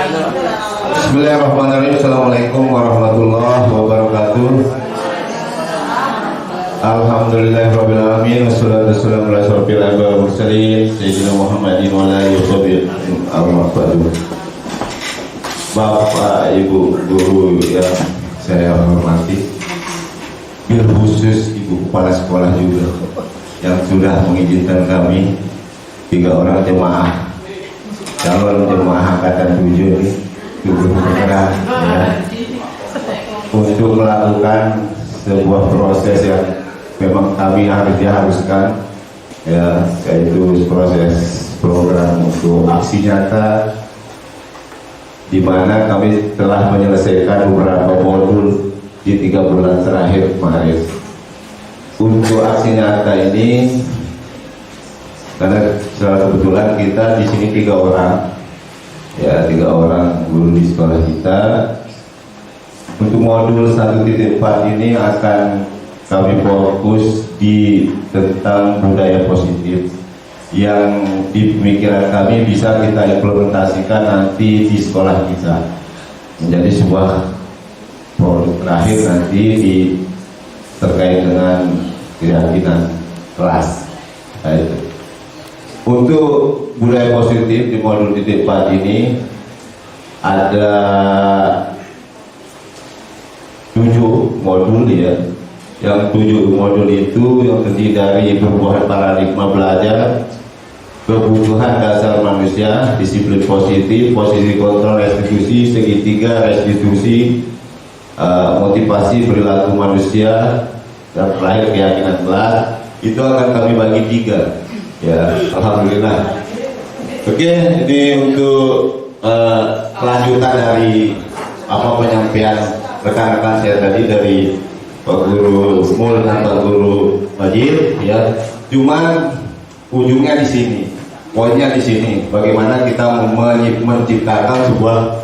Bismillahirrahmanirrahim. Assalamualaikum warahmatullahi wabarakatuh. Alhamdulillahirabbil alamin wassalatu wassalamu ala asyrofil anbiya'i wal mursalin sayyidina Muhammadin wa ala alihi wasallam. Bapak, Ibu, guru yang saya hormati, bil khusus Ibu Kepala Sekolah juga yang sudah mengizinkan kami 3 orang jemaah calon jemaah angkatan 7 ini bergerak ya, untuk melakukan sebuah proses yang memang kami diharuskan ya, yaitu proses program untuk aksi nyata, di mana kami telah menyelesaikan beberapa modul di 3 bulan terakhir kemarin. Untuk aksi nyata ini, karena secara kebetulan kita di sini 3 orang, ya 3 orang guru di sekolah kita. Untuk modul 1.4 ini akan kami fokus di tentang budaya positif yang di pemikiran kami bisa kita implementasikan nanti di sekolah kita menjadi sebuah produk terakhir nanti terkait dengan keyakinan kelas. Nah, itu. Untuk budaya positif di modul 4 ini ada 7 modul ya. Yang 7 modul itu yang terdiri dari perubahan paradigma belajar, kebutuhan dasar manusia, disiplin positif, posisi kontrol restitusi, segitiga restitusi, motivasi perilaku manusia, dan terakhir keyakinan kelas. Itu akan kami bagi 3 ya. Alhamdulillah. Oke, ini untuk kelanjutan dari penyampaian rekan-rekan saya tadi dari Pak Guru Mul dan Pak Guru Majid ya. Cuman ujungnya di sini, poinnya di sini, bagaimana kita menciptakan sebuah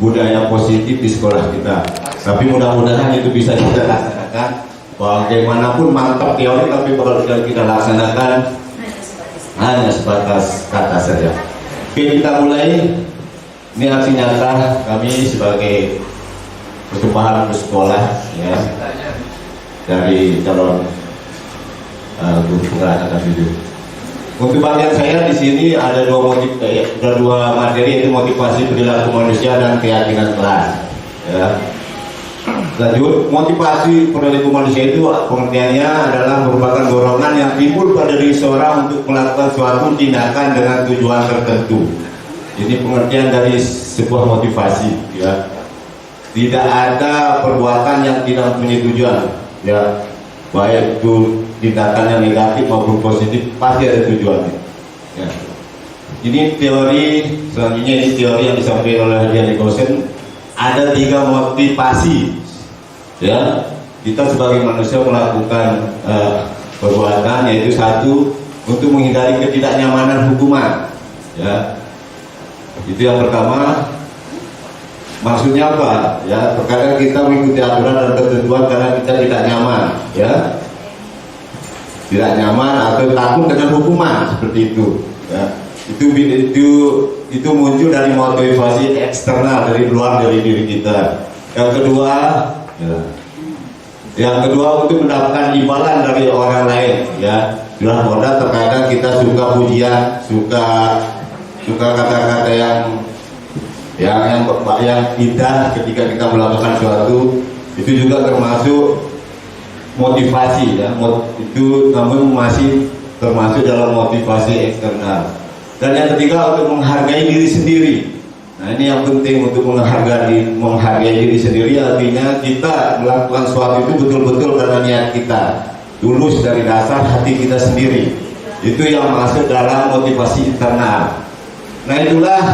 budaya positif di sekolah kita. Tapi mudah-mudahan itu bisa kita laksanakan. Bagaimanapun mantap teori, tapi kalau kita laksanakan hanya sebatas kata saja. Oke, kita mulai. Ini aksi nyata kami sebagai pertumpahan bersekolah ya, dari calon guru penggerak angkatan 7. Untuk bagian saya di sini ada 2 materi, yaitu motivasi perilaku manusia dan keyakinan kelas ya. Lanjut, motivasi perilaku manusia itu pengertiannya adalah merupakan dorongan yang timbul pada diri seorang untuk melakukan suatu tindakan dengan tujuan tertentu. Ini pengertian dari sebuah motivasi ya. Tidak ada perbuatan yang tidak mempunyai tujuan ya, baik itu tindakan yang negatif maupun positif, pasti ada tujuannya ya. Ini teori selanjutnya, ini teori yang disampaikan oleh Dian Gosen. Ada 3 motivasi ya, kita sebagai manusia melakukan perbuatan, yaitu 1, untuk menghindari ketidaknyamanan hukuman ya. Itu yang pertama. Maksudnya apa ya, terkadang kita mengikuti aturan dan ketentuan karena kita tidak nyaman ya, tidak nyaman atau takut dengan hukuman, seperti itu ya. Itu muncul dari motivasi eksternal, dari luar dari diri kita. Yang kedua untuk mendapatkan imbalan dari orang lain ya. Jelas modal, terkadang kita suka pujian, suka kata-kata yang indah ketika kita melakukan sesuatu. Itu juga termasuk motivasi ya. Itu namun masih termasuk dalam motivasi eksternal. Dan yang ketiga, untuk menghargai diri sendiri. Nah, ini yang penting, untuk menghargai diri sendiri, artinya kita melakukan sesuatu itu betul-betul karena niat kita, tulus dari dasar hati kita sendiri. Itu yang masuk dalam motivasi internal. Nah, itulah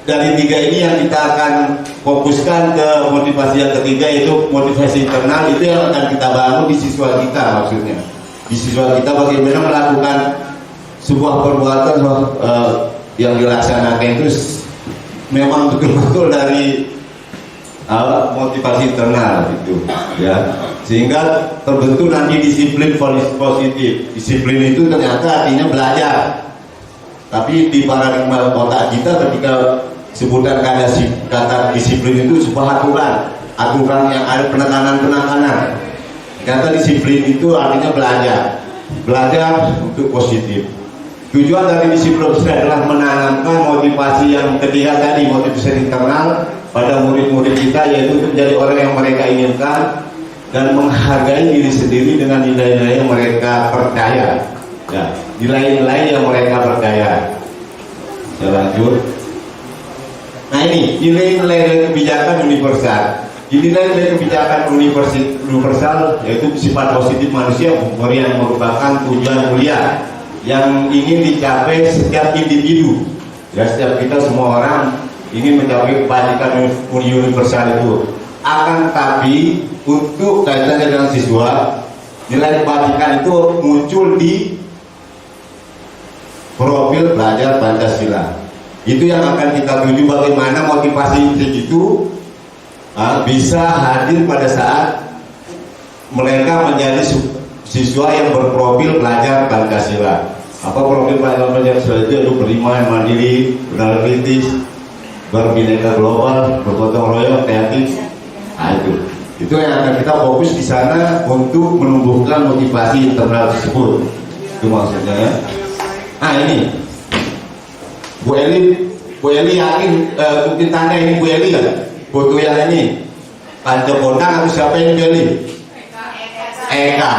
dari 3 ini yang kita akan fokuskan ke motivasi yang ketiga, yaitu motivasi internal. Itu yang akan kita bangun di siswa kita, maksudnya di siswa kita bagaimana melakukan sebuah perbuatan yang dilaksanakan itu memang betul-betul dari motivasi internal gitu ya, sehingga terbentuk nanti disiplin positif. Disiplin itu ternyata artinya belajar. Tapi di paradigma otak kita ketika sebutan kata disiplin itu sebuah aturan yang ada penekanan. Kata disiplin itu artinya belajar untuk positif. Tujuan dari disiplin adalah menanamkan motivasi yang ketiga tadi, motivasi internal pada murid-murid kita, yaitu untuk menjadi orang yang mereka inginkan dan menghargai diri sendiri dengan nilai-nilai yang mereka percaya. Ya, nilai-nilai yang mereka percaya. Saya lanjut. Nah ini nilai-nilai kebijakan universal. Nilai-nilai kebijakan universal yaitu sifat positif manusia yang merupakan tujuan mulia yang ingin dicapai setiap individu. Ya, setiap kita semua orang ingin mencapai kebajikan universal itu. Akan tapi untuk kaitannya dengan siswa, nilai kebajikan itu muncul di profil belajar Pancasila. Itu yang akan kita tuju, bagaimana motivasi itu bisa hadir pada saat mereka menjadi siswa yang berprofil belajar Pancasila. Apa profil belajar Pancasila itu? Beriman, mandiri, benar kritis, berbineka global, bergotong royong, kreatif. Nah, itu yang akan kita fokus di sana untuk menumbuhkan motivasi internal tersebut. Itu maksudnya ya. Nah ini Bu Eli yakin mungkin tanya ini Bu Eli ya, foto yang ini Panca Bondang atau siapa ini Bu Eli? Eka.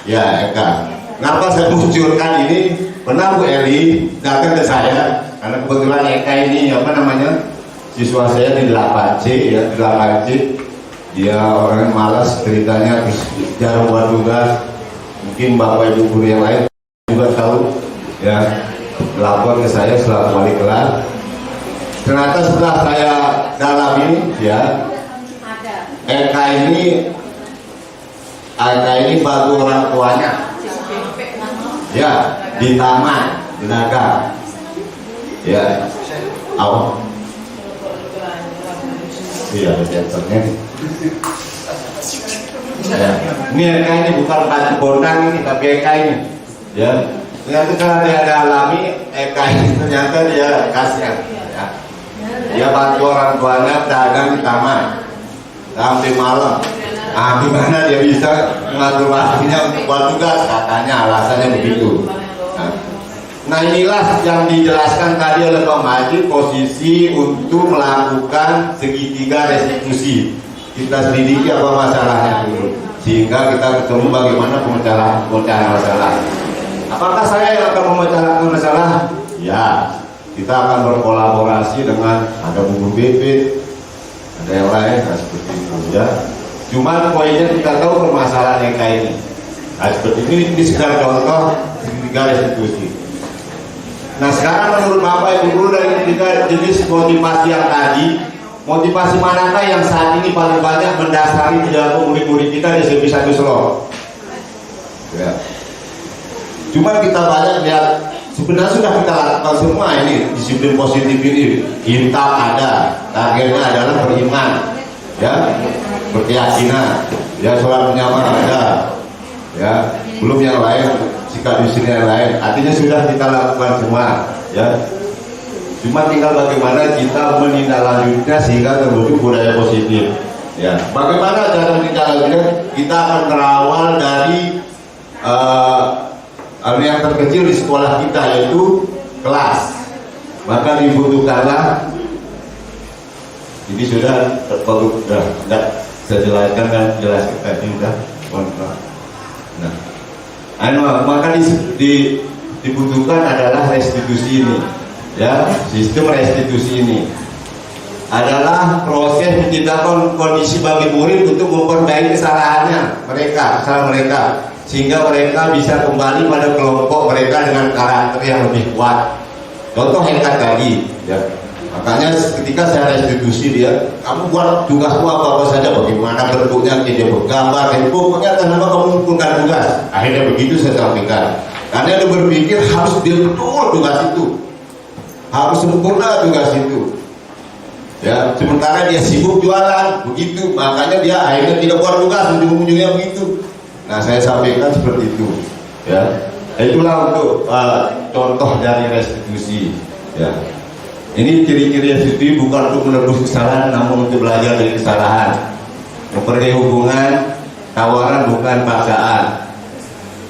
Ya Eka. Kenapa saya munculkan ini? Pernah Bu Eli datang ke saya karena kebetulan Eka ini apa namanya siswa saya di 8C ya, 8C. Dia orang malas ceritanya, terus jarang buat tugas. Mungkin bapak ibu guru yang lain juga tahu ya, lapor ke saya setelah kembali kelas. Ternyata setelah saya dalami ya, Eka ini bantu orang tuanya ya di taman di Naga ya. Iya, sensornya. Ya. Ini Eka ini bukan Panca Bondang ini, tapi Eka ini. Ya. Ternyata kalau dia alami Eka ini ternyata dia kasihan. Ya. Dia bantu orang tuanya dagang di taman sampai malam. Nah, gimana dia bisa mengatur waktunya untuk buat tugas? Katanya alasannya begitu. Nah inilah yang dijelaskan tadi oleh Pak Majid, posisi untuk melakukan segitiga restitusi. Kita selidiki apa masalahnya dulu, sehingga kita ketemu bagaimana pemecahan masalah. Apakah saya yang akan memecahkan masalah? Ya, kita akan berkolaborasi dengan ada Bu BP, ada yang lain, nah, seperti itu ya. Cuman poinnya kita tahu permasalahan yang kayak ini. Nah, seperti ini sekedar contoh segitiga restitusi. Nah sekarang menurut Bapak Ibu Guru dari ketiga jenis motivasi yang tadi, motivasi manakah yang saat ini paling banyak mendasari perilaku murid-murid kita di SMP 1 Selo? Ya. Cuma kita banyak lihat, sebenarnya sudah kita lakukan semua ini, disiplin positif ini, kita ada, targetnya adalah beriman, ya, berkeyakinan, ya, sholat berjamaah ada, ya, belum yang lain. Sikap di sini yang lain, artinya sudah kita lakukan semua, ya. Cuma tinggal bagaimana kita menindaklanjutnya sehingga terwujud budaya positif, ya. Bagaimana cara menindaklanjutnya? Kita akan berawal dari yang terkecil di sekolah kita, yaitu kelas. Maka dibutuhkanlah, ini sudah saya jelaskan dan jelaskan tadi sudah. Nah, maka dibutuhkan adalah restitusi ini, ya. Sistem restitusi ini adalah proses menciptakan kondisi bagi murid untuk memperbaiki kesalahan mereka, sehingga mereka bisa kembali pada kelompok mereka dengan karakter yang lebih kuat. Contoh Eka tadi, ya. Makanya ketika saya restitusi dia, kamu buat tugasmu apa saja, bagaimana bentuknya, dia bergambar, pokoknya kenapa kamu mengumpulkan tugas. Akhirnya begitu saya sampaikan. Karena dia berpikir harus betul tugas itu, harus sempurna tugas itu. Ya, sementara dia sibuk jualan, begitu. Makanya dia akhirnya tidak buat tugas, ujung-ujungnya begitu. Nah, saya sampaikan seperti itu. Ya, itulah untuk contoh dari restitusi. Ya. Ini ciri-ciri restitusi bukan untuk menebus kesalahan, namun untuk belajar dari kesalahan. Memperbaiki hubungan, tawaran bukan paksaan.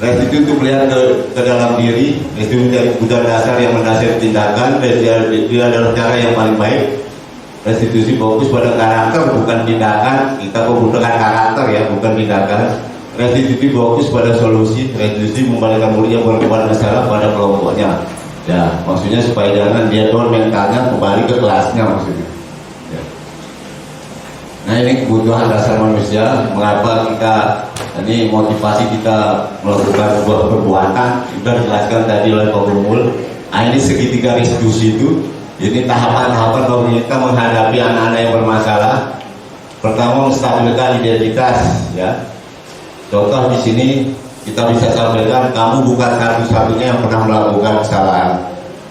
Restitusi untuk melihat ke dalam diri, restitusi dari kebutuhan dasar yang mendasari tindakan, restitusi adalah cara yang paling baik. Restitusi fokus pada karakter bukan tindakan, kita membutuhkan karakter ya, bukan tindakan. Restitusi fokus pada solusi, restitusi membalikkan murid yang berbuat masalah pada kelompoknya. Ya, maksudnya supaya jangan dia down mentalnya kembali ke kelasnya maksudnya. Ya. Nah ini kebutuhan dasar manusia, mengapa kita ini motivasi kita melakukan sebuah perbuatan sudah dijelaskan tadi oleh Pak Gumul. Nah ini segitiga restitusi itu, ini tahapan-tahapan pemerintah menghadapi anak-anak yang bermasalah. Pertama menstabilkan identitas, ya. Contoh di sini kita bisa sampaikan, kamu bukan satu-satunya yang pernah melakukan kesalahan.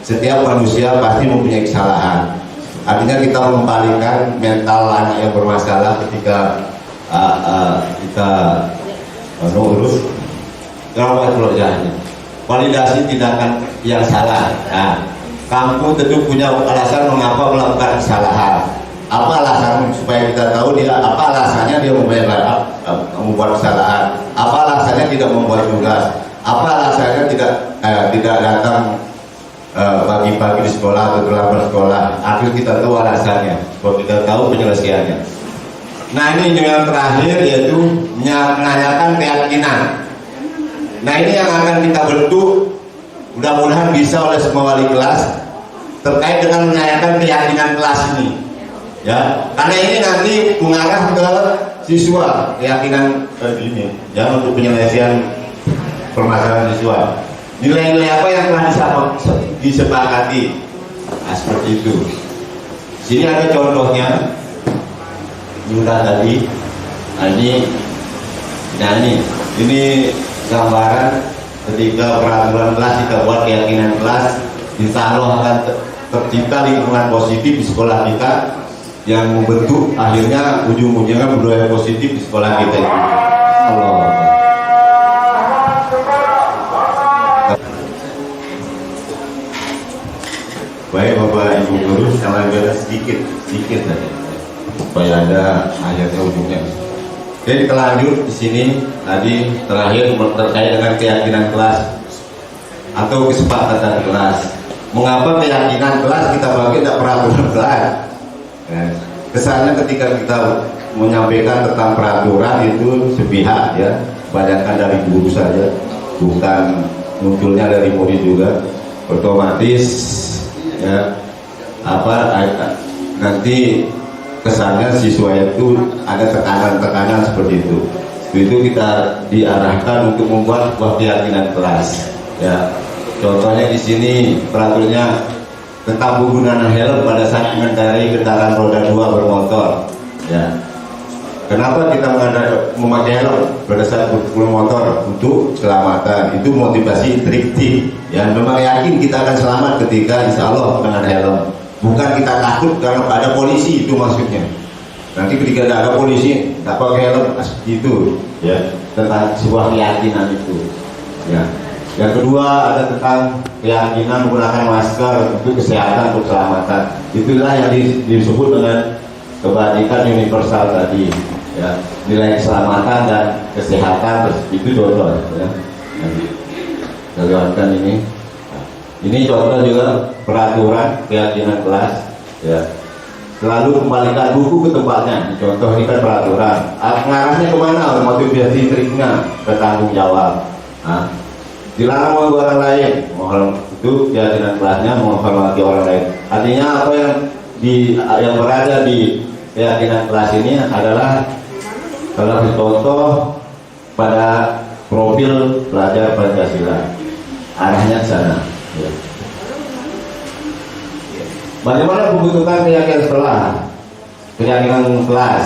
Setiap manusia pasti mempunyai kesalahan. Artinya kita mengembalikan mental anak yang bermasalah ketika kita urus rawat keluarganya. Validasi tindakan yang salah. Nah, kamu tentu punya alasan mengapa melakukan kesalahan. Apa alasan supaya kita tahu dia apa alasannya dia membuat kesalahan, apa alasannya tidak membuat tugas, apa alasannya tidak datang pagi-pagi di sekolah atau terlambat sekolah. Akhirnya kita tahu alasannya, supaya kita tahu penyelesaiannya. Nah ini yang terakhir yaitu menanyakan keyakinan. Nah ini yang akan kita bentuk, mudah-mudahan bisa oleh semua wali kelas terkait dengan menanyakan keyakinan kelas ini. Ya, karena ini nanti mengarah ke siswa keyakinan ini, ya untuk penyelesaian permasalahan siswa. Nilai-nilai apa yang telah disepakati? Nah, seperti itu. Sini ada contohnya. Sudah tadi. Nah ini gambaran ketika peraturan kelas kita buat keyakinan kelas, insya Allah akan tercipta lingkungan positif di sekolah kita yang membentuk akhirnya ujung-ujungnya budaya positif di sekolah kita itu. Allah. Baik Bapak Ibu Guru, kalau beda sedikit saja supaya ada ayatnya ujungnya. Oke, kita lanjut di sini tadi terakhir terkait dengan keyakinan kelas atau kesepakatan kelas. Mengapa keyakinan kelas kita bagi tidak peraturan kelas? Ya. Kesannya ketika kita menyampaikan tentang peraturan itu sepihak ya, kebanyakan dari guru saja, bukan munculnya dari murid juga. Otomatis ya nanti kesannya siswa itu ada tekanan-tekanan seperti itu. Itu kita diarahkan untuk membuat sebuah keyakinan kelas. Ya, contohnya di sini peraturannya tentang penggunaan helm pada saat mengendarai kendaraan roda 2 bermotor. Ya. Kenapa kita memakai helm pada saat bermotor? Untuk keselamatan. Itu motivasi intrinsik. Ya, memang yakin kita akan selamat ketika insya Allah dengan helm. Bukan kita takut karena ada polisi, itu maksudnya. Nanti ketika tidak ada polisi, tak pakai helm, itu. Ya, tentang sebuah keyakinan itu. Ya. Yang kedua ada tentang keyakinan menggunakan masker untuk kesehatan, untuk keselamatan. Itulah yang disebut dengan kebajikan universal tadi. Ya, nilai keselamatan dan kesehatan itu contoh. Ya. Nanti kita lihatkan ini. Ini contoh juga peraturan keyakinan kelas. Ya. Selalu kembalikan buku ke tempatnya. Contoh ini kan peraturan. Mengarahnya kemana? Motivasi triknya bertanggung jawab. Nah, dilarang mengganggu orang lain, itu keyakinan kelasnya menghormati orang lain. Artinya apa yang berada di keyakinan kelas ini adalah salah satu contoh pada profil pelajar Pancasila. Arahnya ke sana. Ya. Bagaimana pembentukan keyakinan sekolah? Keyakinan kelas.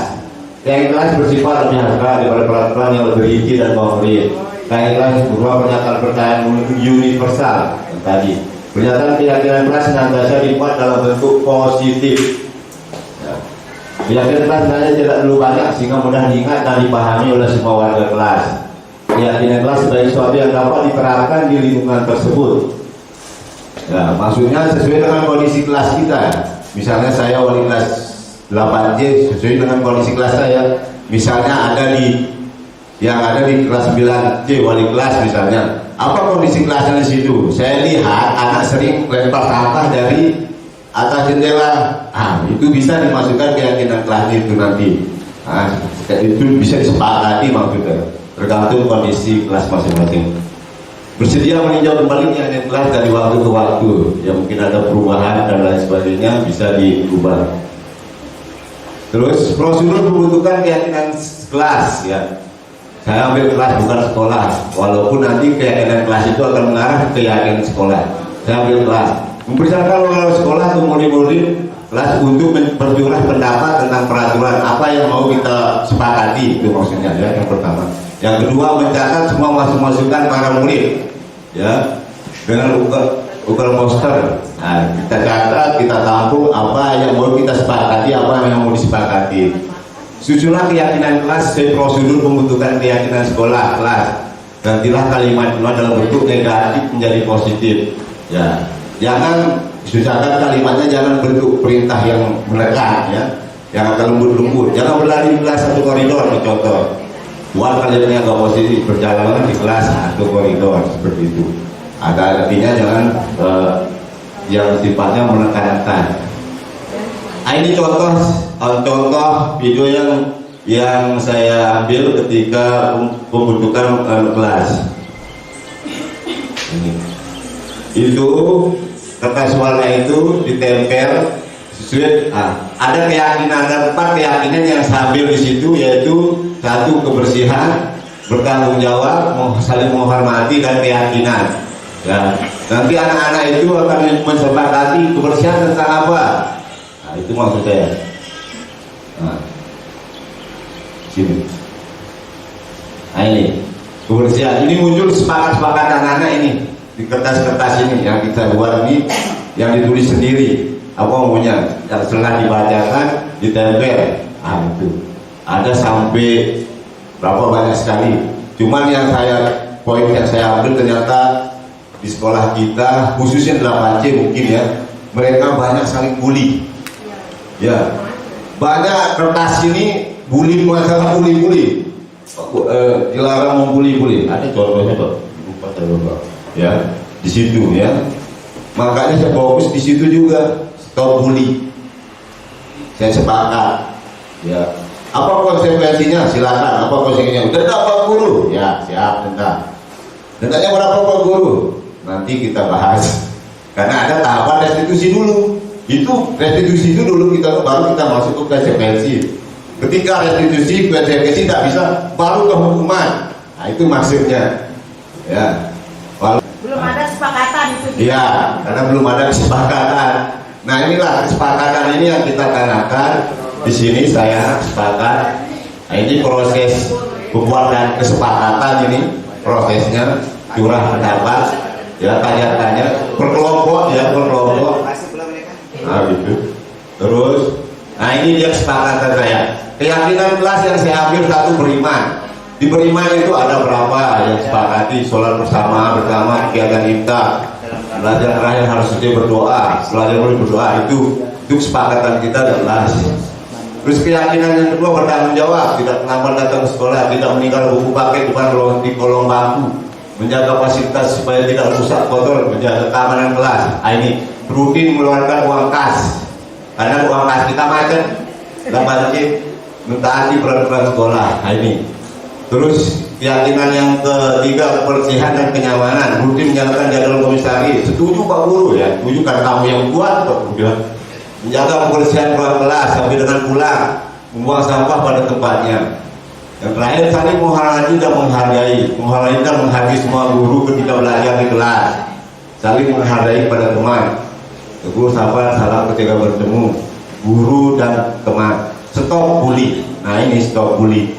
Keyakinan kelas bersifat lebih harga daripada peraturan yang lebih rinci dan konkret. Keyakinan berupa pernyataan universal yang tadi. Pernyataan keyakinan kelas senantiasa dibuat dalam bentuk positif. Ya. Keyakinan kelas sebenarnya tidak terlalu banyak sehingga mudah diingat dan dipahami oleh semua warga kelas. Keyakinan kelas sebagai sesuatu yang dapat diterapkan di lingkungan tersebut. Ya, maksudnya sesuai dengan kondisi kelas kita. Misalnya saya wali kelas 8C sesuai dengan kondisi kelas saya. Misalnya ada di yang ada di kelas 9C wali kelas misalnya. Apa kondisi kelasnya di situ? Saya lihat anak sering lempar sampah dari atas jendela. Itu bisa dimasukkan keyakinan kelas itu nanti. Itu bisa disepakati maksudnya. Tergantung kondisi kelas masing-masing. Bersedia meninjau kembali keyakinan kelas dari waktu ke waktu. Ya mungkin ada perubahan dan lain sebagainya bisa diubah. Terus prosedur membutuhkan keyakinan kelas ya. Saya ambil kelas bukan sekolah, walaupun nanti keyakinan kelas itu akan mengarah ke keyakinan sekolah. Saya ambil kelas, mempersiapkan oleh sekolah untuk murid-murid kelas untuk bercurah pendapat tentang peraturan apa yang mau kita sepakati, itu maksudnya ya yang pertama. Yang kedua mencatat semua masukan para murid, ya dengan ukur poster. Nah, kita catat, kita tampung apa yang mau kita sepakati, apa yang mau disepakati. Susunlah keyakinan kelas sesuai prosedur pembentukan keyakinan sekolah kelas. Gantilah kalimat dalam bentuk negatif menjadi positif. Ya, jangan susahkan kalimatnya, jangan bentuk perintah yang menekan ya, yang akan lembut-lembut. Jangan berlari di kelas satu koridor, contoh. Buat kalimatnya agak positif, perjalanan di kelas atau koridor seperti itu. Ada artinya jangan yang sifatnya menekan-nekan. Ini contoh video yang saya ambil ketika pembentukan kelas. Itu kertas warna itu ditempel sesuai. Ada keyakinan, ada 4 keyakinan yang saya ambil di situ, yaitu 1 kebersihan, bertanggung jawab, saling menghormati dan keyakinan. Ya, nanti anak-anak itu akan mensepakati kebersihan tentang apa. Itu maksud saya. Sini. Ini kebersihan. Ini muncul sepakat-sepakat anak-anak ini di kertas-kertas ini yang kita buat ini, yang ditulis sendiri. Apa maunya? Yang setelah dibacakan, ditempel. Itu ada sampai berapa banyak sekali. Cuman poin yang saya ambil ternyata di sekolah kita, khususnya 8C mungkin ya, mereka banyak saling bully. Ya, banyak kertas ini bully, masalah bully. Dilarang membuli. Ada contohnya Pak. Ya, di situ ya. Makanya saya fokus di situ juga, stop bully. Saya sepakat. Ya, apa konsekuensinya? Silakan. Apa konsekuensinya? Denda Pak Guru. Ya, siap denda. Dendanya berapa Pak Guru? Nanti kita bahas. Karena ada tahapan restitusi dulu. Itu restitusi itu dulu baru kita masuk ke konsekuensi. Ketika restitusi konsekuensi tidak bisa, baru ke hukuman. Nah itu maksudnya. Ya. Belum ada kesepakatan itu. Iya, karena belum ada kesepakatan. Nah inilah kesepakatan ini yang kita tanamkan. Di sini saya sepakat. Nah, ini proses pembuatan kesepakatan ini prosesnya curah pendapat. Ya tanya-tanya berkelompok ya berkelompok. Nah gitu. Terus, ini dia kesepakatan saya. Keyakinan kelas yang saya ambil 1 beriman. Di beriman itu ada berapa yang sepakati? Sholat bersama, kegiatan iftar, belajar terakhir harus setiap berdoa, belajar boleh berdoa. Itu kesepakatan kita 11. Terus keyakinan yang kedua bertanggung jawab, tidak terlambat datang ke sekolah, tidak meninggal buku pakai di kolong bangku, menjaga fasilitas supaya tidak rusak kotor, menjaga keamanan kelas. Ini rutin mengeluarkan uang kas, karena uang kas kita macet, dapat mentaati peraturan sekolah. Ini terus keyakinan yang ketiga kebersihan dan kenyamanan, rutin menjalankan jadwal komisaris. Setuju Pak Guru ya, setuju karena kamu yang buat Pak Guru. Menjaga kebersihan ruang kelas sampai dengan pulang, membuang sampah pada tempatnya. Yang terakhir saling menghormati dan menghargai semua guru ketika belajar di kelas, saling menghargai pada teman. Tegur sapa salam ketika bertemu guru dan teman. Stop bully. Nah ini stop bully.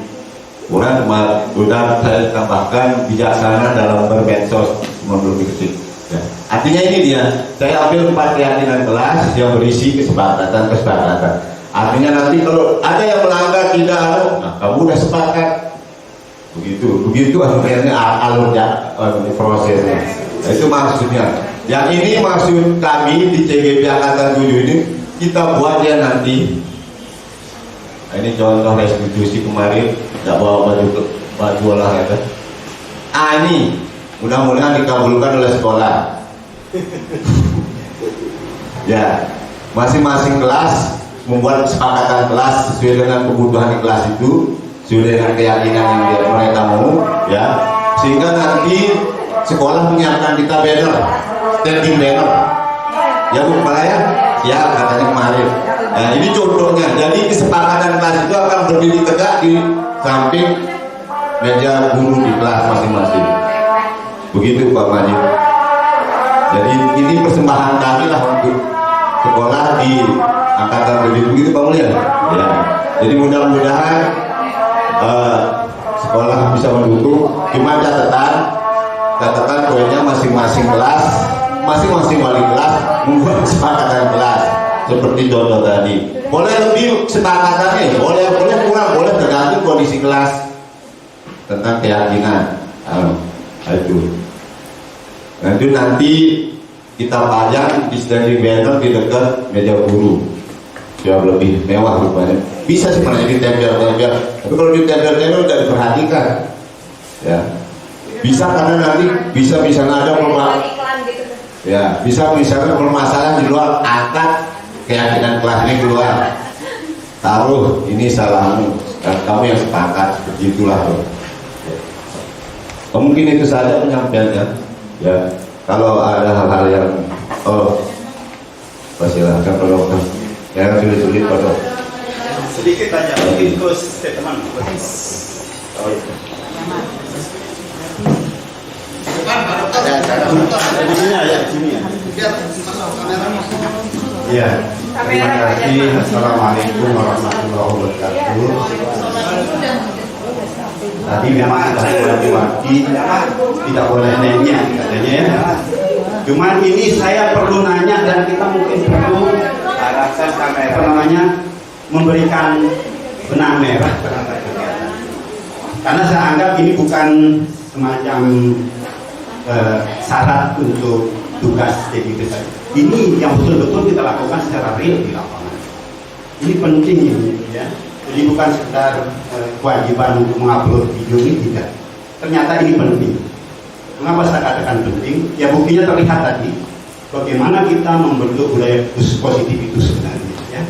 Kemudian sudah saya tambahkan bijaksana dalam bermedsos menurut kecil. Ya. Artinya ini dia. Saya ambil 4 keyakinan kelas yang berisi kesepakatan. Artinya nanti kalau ada yang melanggar tidak, kamu udah sepakat. Begitu akhirnya alurnya prosesnya. Itu maksudnya. Yang ini maksud kami di CGP Angkatan 7 ini kita buat ya nanti. Nah, ini contoh restitusi kemarin, tidak bawa baju olahraga. Ini mudah-mudahan dikabulkan oleh sekolah. Ya, masing-masing kelas membuat kesepakatan kelas sesuai dengan kebutuhan di kelas itu, sesuai dengan keyakinan yang mereka mau, ya. Sehingga nanti sekolah menyiapkan kita banner, standing banner. Ya Bu Kepala ya, siap katanya kemarin. Nah ini contohnya. Jadi kesepakatan kelas itu akan berdiri tegak di samping meja guru di kelas masing-masing. Begitu Pak Majid. Jadi ini persembahan kami lah untuk sekolah di Angkatan 7 begitu Pak Mulia. Ya. Jadi mudah-mudahan sekolah bisa mendukung. Cuma catatan poinnya masing-masing kelas, masing-masing wali kelas membuat kesepakatan kelas seperti contoh tadi. Boleh lebih kesepakatannya, boleh kurang, boleh tergantung kondisi kelas tentang keyakinan. Itu nanti kita pajang di standing banner di dekat meja guru, biar lebih mewah rupanya. Bisa sebenarnya ditempel-tempel, tapi kalau ditempel-tempel udah diperhatikan, ya. Bisa karena nanti bisa misalnya ada ya, bisa misalnya permasalahan di luar, angkat keyakinan kelas ini keluar, taruh ini salahmu dan kamu yang sepakat, begitulah. Mungkin itu saja penyampaiannya, ya. Kalau ada hal-hal yang silakan Pak Dokter. Yang sulit-sulit Pak Dokter. Sedikit aja, mungkin ke statement. Di sini ya, di sini ya. Ya, terima kasih. Assalamualaikum warahmatullahi wabarakatuh. Tadi memang ada laki-laki tidak boleh nanya katanya ya. Cuman ini saya perlu nanya dan kita mungkin perlu arahkan kamera namanya memberikan benang merah terhadap kegiatan. Karena saya anggap ini bukan semacam syarat untuk tugas CGP saja. Ini yang betul-betul kita lakukan secara real di lapangan. Ini penting ya. Jadi bukan sekedar kewajiban untuk mengupload video ini, tidak. Ternyata ini penting. Mengapa saya katakan penting? Ya buktinya terlihat tadi bagaimana kita membentuk budaya positif itu sebenarnya. Ya.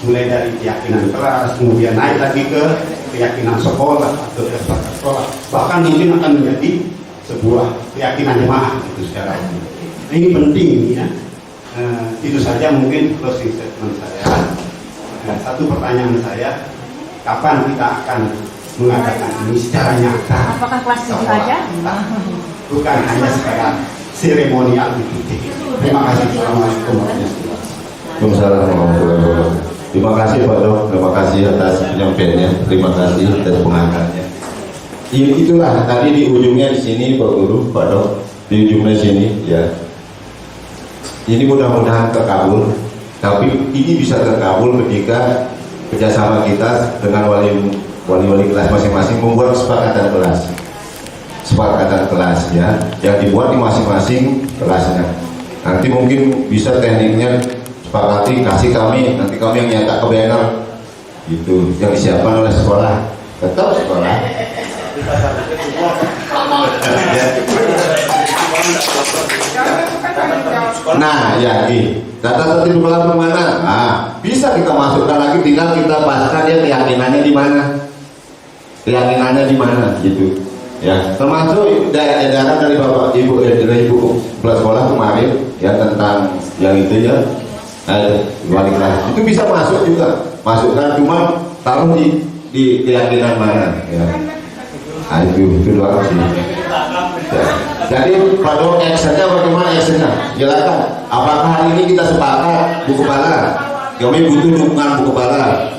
Mulai dari keyakinan kelas, kemudian naik lagi ke keyakinan sekolah atau sekolah. Bahkan mungkin akan menjadi sebuah keyakinan jemaah itu secara umum. Nah, ini penting ya. Itu saja mungkin closing statement saya. Satu pertanyaan saya, kapan kita akan mengadakan ini secara nyata? Apakah kelas itu saja? Bukan hanya sekedar seremonial itu. Terima kasih. Assalamualaikum warahmatullahi wabarakatuh. Terima kasih Pak Dok, terima kasih atas penyampaiannya, terima kasih atas penganggarannya. Itulah tadi di ujungnya di sini Pak Guru, Pak Dok, di ujungnya sini ya. Ini mudah-mudahan terkabul. Tapi ini bisa terkabul ketika kerjasama kita dengan wali-wali kelas masing-masing membuat kesepakatan kelas ya, yang dibuat di masing-masing kelasnya. Nanti mungkin bisa tekniknya sepakati kasih kami, nanti kami yang nyetak ke banner gitu, yang disiapkan oleh sekolah, tetap sekolah. Nah ya data sertifikat mana? Nah, bisa kita masukkan lagi, tinggal kita pastikan dia keyakinannya di mana, gitu. Ya, termasuk edaran dari Bapak Ibu dari Ibu Kepala Sekolah kemarin ya tentang yang itu ya, wali kelas itu bisa masuk juga, masukkan cuma taruh di keyakinan mana ya. Nah, itu doang sih. Ya. Jadi pada actionnya bagaimana actionnya? Silakan. Apakah hari ini kita sepakat Bu Kepala? Kami butuh dukungan Bu Kepala.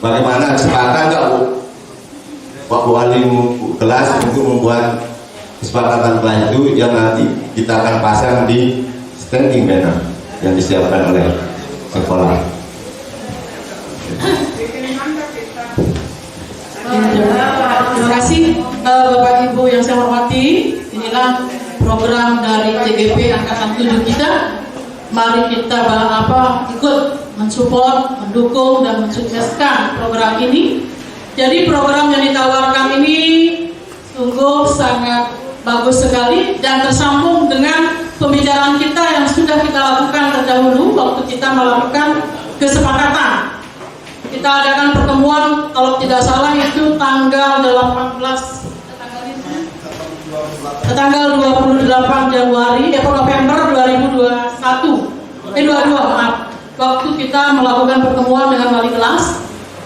Bagaimana sepakat nggak Bu? Pak Wali kelas untuk membuat kesepakatan kelas itu yang nanti kita akan pasang di standing banner yang disiapkan oleh sekolah. Terima kasih Bapak Ibu yang saya hormati. Inilah program dari CGP Angkatan 7 kita, mari kita ikut mensupport, mendukung dan mensukseskan program ini. Jadi program yang ditawarkan ini sungguh sangat bagus sekali dan tersambung dengan pembicaraan kita yang sudah kita lakukan terdahulu waktu kita melakukan kesepakatan. Kita adakan pertemuan kalau tidak salah itu tanggal 28 Januari November 2022 maaf. Waktu kita melakukan pertemuan dengan wali kelas,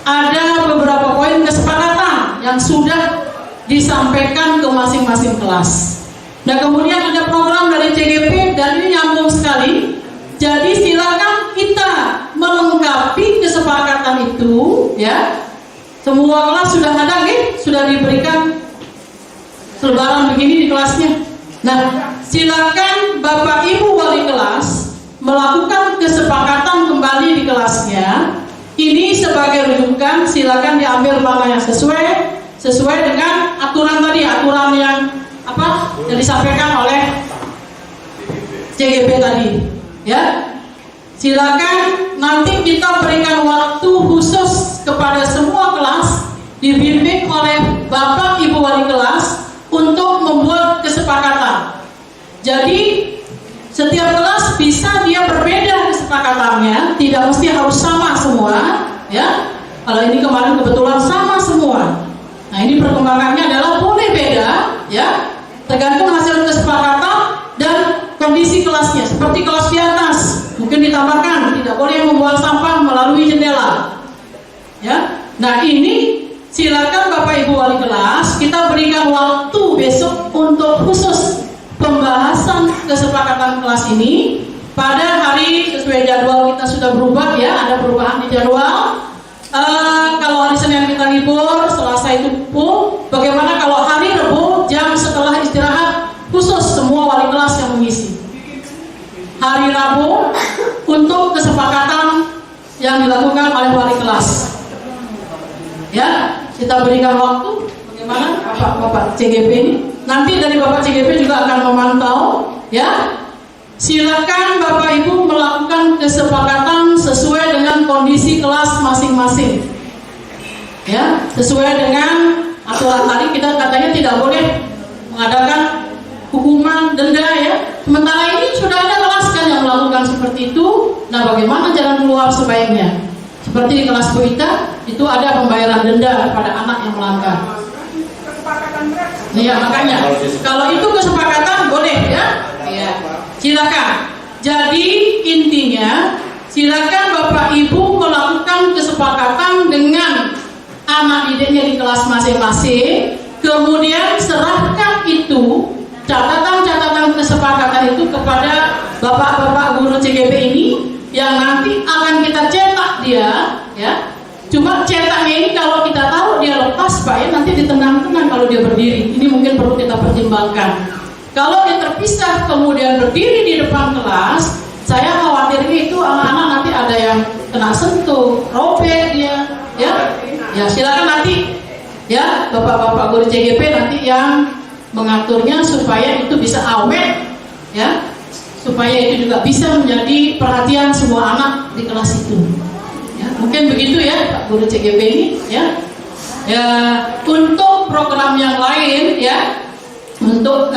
ada beberapa poin kesepakatan yang sudah disampaikan ke masing-masing kelas. Nah, kemudian ada program dari CGP dan ini nyambung sekali. Jadi silakan kita melengkapi kesepakatan itu, ya. Semua kelas sudah ada, sudah diberikan selebaran begini di kelasnya. Nah, silakan Bapak Ibu wali kelas melakukan kesepakatan kembali di kelasnya. Ini sebagai rujukan, silakan diambil mana yang sesuai dengan aturan tadi, aturan yang disampaikan oleh CGP tadi, ya. Silakan nanti kita berikan waktu khusus kepada semua kelas dibimbing oleh Bapak Ibu wali kelas untuk membuat kesepakatan. Jadi setiap kelas bisa dia berbeda kesepakatannya, tidak mesti harus sama semua, ya. Kalau ini kemarin kebetulan sama semua. Nah, ini perkembangannya adalah boleh beda, ya, tergantung hasil kesepakatan dan kondisi kelasnya. Seperti kelas di atas, mungkin ditambahkan tidak boleh membuang sampah melalui jendela, ya. Nah, ini silakan Bapak Ibu wali kelas, kita berikan waktu besok untuk khusus pembahasan kesepakatan kelas ini pada hari sesuai jadwal kita sudah berubah, ya, ada perubahan di jadwal. Kalau hari Senin kita libur, Selasa itu full. Bagaimana kalau hari Rabu jam setelah istirahat khusus semua wali kelas yang mengisi hari Rabu untuk kesepakatan yang dilakukan oleh wali kelas, ya. Kita berikan waktu. Bagaimana Bapak CGP ini? Nanti dari Bapak CGP juga akan memantau, ya. Silakan Bapak Ibu melakukan kesepakatan sesuai dengan kondisi kelas masing-masing, ya. Sesuai dengan aturan tadi, kita katanya tidak boleh mengadakan hukuman denda, ya. Sementara ini sudah ada kelas kan yang melakukan seperti itu. Nah, bagaimana jalan keluar sebaiknya? Seperti di kelas Bu Ita, itu ada pembayaran denda pada anak yang melanggar. Iya, makanya kalau itu kesepakatan boleh, ya. Iya. Silakan. Jadi intinya silakan Bapak Ibu melakukan kesepakatan dengan anak didiknya di kelas masing-masing. Kemudian serahkan itu catatan-catatan kesepakatan itu kepada Bapak-bapak guru CGP ini yang nanti akan kita cetak dia, ya. Cuma cetaknya ini kalau kita tahu dia lepas, Pak, ya, nanti ditendang-tendang kalau dia berdiri. Ini mungkin perlu kita pertimbangkan. Kalau dia terpisah kemudian berdiri di depan kelas, saya khawatirnya itu anak-anak nanti ada yang kena sentuh, robek dia, ya. Ya, silakan nanti, ya, Bapak-bapak guru CGP nanti yang mengaturnya supaya itu bisa awet, ya. Supaya itu juga bisa menjadi perhatian semua anak di kelas itu. Mungkin begitu, ya, Pak Guru CGP ini, ya. Ya, untuk program yang lain, ya, untuk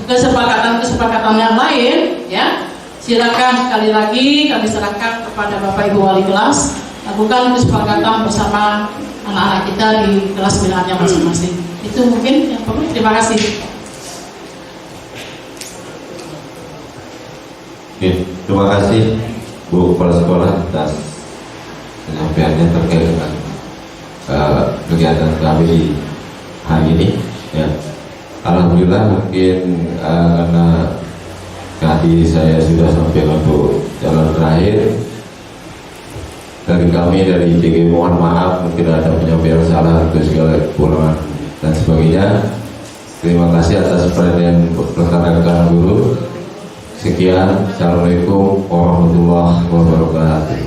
kesepakatan yang lain, ya, silakan sekali lagi kami serahkan kepada Bapak Ibu wali kelas, lakukan kesepakatan bersama anak-anak kita di kelas binaannya masing-masing. Itu mungkin yang perlu. Terima kasih. Oke, terima kasih Bu Kepala Sekolah atas penyampaiannya terkait dengan kegiatan kami di hari ini, ya. Alhamdulillah, mungkin karena tadi saya sudah sampaikan untuk jalan terakhir dari kami dari CG, mohon maaf mungkin ada penyampaian salah atau segala kekurangan dan sebagainya. Terima kasih atas perhatian rekan-rekan guru. Sekian, assalamualaikum warahmatullahi wabarakatuh.